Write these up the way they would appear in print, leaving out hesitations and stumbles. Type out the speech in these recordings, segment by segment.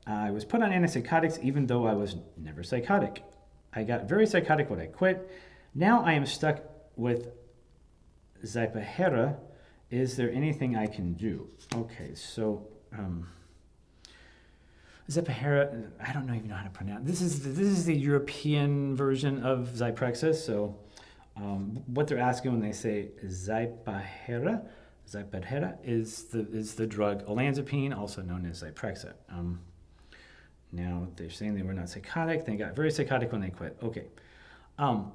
I was put on antipsychotics even though I was never psychotic. I got very psychotic when I quit. Now I am stuck with Zyprexa. Is there anything I can do? Okay, so Zyprexa, I don't even know how to pronounce. This is the European version of Zyprexa. So what they're asking when they say Zyprexa is the drug olanzapine, also known as Zyprexa. Now they're saying they were not psychotic. They got very psychotic when they quit. Okay.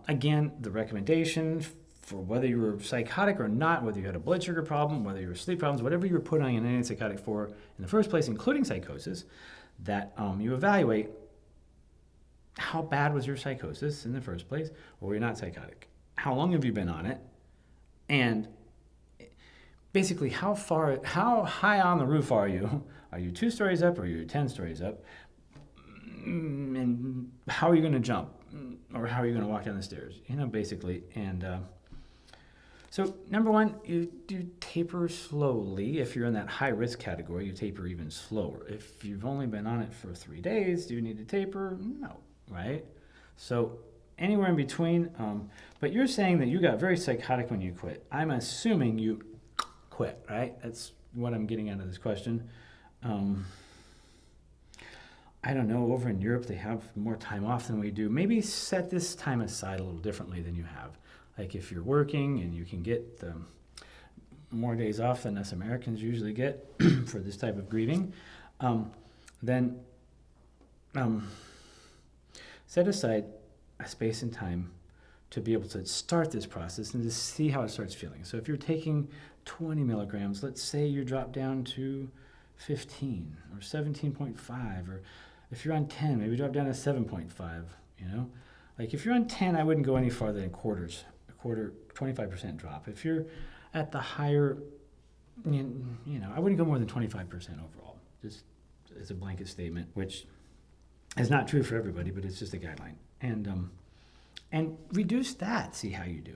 Again, the recommendation for whether you were psychotic or not, whether you had a blood sugar problem, whether you were sleep problems, whatever you were put on an antipsychotic for in the first place, including psychosis, that you evaluate how bad was your psychosis in the first place, or were you not psychotic? How long have you been on it? And basically, how high on the roof are you? Are you 2 stories up or are you 10 stories up? And how are you going to jump? Or how are you going to walk down the stairs? Basically. And so number one, you do taper slowly. If you're in that high risk category, you taper even slower. If you've only been on it for 3 days, do you need to taper? No, right? So anywhere in between. But you're saying that you got very psychotic when you quit. I'm assuming you quit, right? That's what I'm getting out of this question. I don't know, over in Europe, they have more time off than we do. Maybe set this time aside a little differently than you have. Like if you're working and you can get more days off than us Americans usually get for this type of grieving, then set aside a space and time to be able to start this process and to see how it starts feeling. So if you're taking 20 milligrams, let's say you drop down to 15 or 17.5, or if you're on 10, maybe drop down to 7.5, Like if you're on 10, I wouldn't go any farther than quarters, 25% drop. If you're at the higher, I wouldn't go more than 25% overall, just as a blanket statement, which is not true for everybody, but it's just a guideline. And reduce that, see how you do.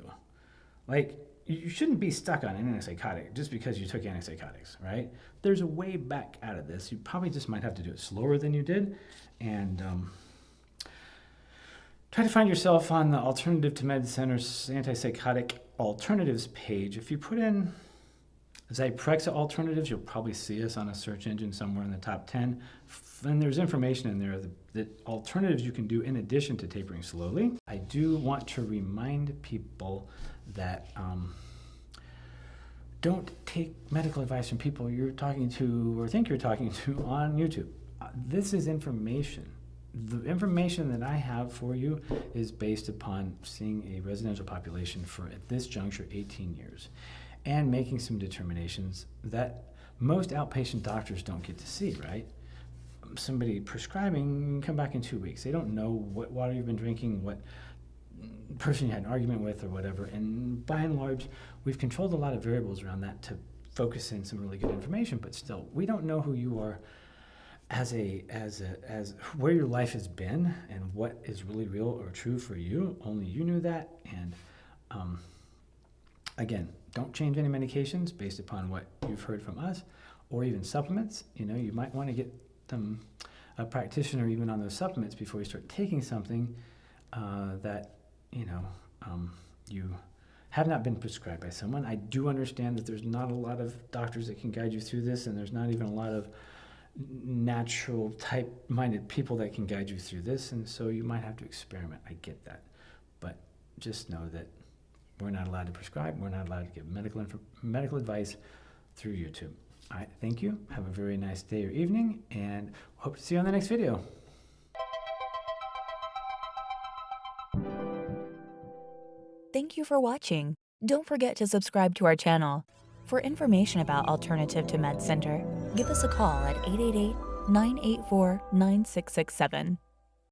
Like, you shouldn't be stuck on an antipsychotic just because you took antipsychotics, right? There's a way back out of this. You probably just might have to do it slower than you did. And try to find yourself on the Alternative to Med Center's Antipsychotic Alternatives page. If you put in Zyprexa alternatives, you'll probably see us on a search engine somewhere in the top 10. And there's information in there that alternatives you can do in addition to tapering slowly. I do want to remind people that don't take medical advice from people you're talking to or think you're talking to on YouTube. This is information. The information that I have for you is based upon seeing a residential population for, at this juncture, 18 years, and making some determinations that most outpatient doctors don't get to see, right? Somebody prescribing, come back in 2 weeks. They don't know what water you've been drinking, what person you had an argument with or whatever. And by and large, we've controlled a lot of variables around that to focus in some really good information, but still, we don't know who you are as where your life has been and what is really real or true for you. Only you knew that. And again, don't change any medications based upon what you've heard from us, or even supplements. You might want to get a practitioner even on those supplements before you start taking something that you have not been prescribed by someone. I do understand that there's not a lot of doctors that can guide you through this, and there's not even a lot of natural type-minded people that can guide you through this, and so you might have to experiment. I get that, but just know that we're not allowed to prescribe. We're not allowed to give medical advice through YouTube. All right, thank you. Have a very nice day or evening, and hope to see you on the next video. Thank you for watching. Don't forget to subscribe to our channel. For information about Alternative to Med Center, give us a call at 888-984-9667.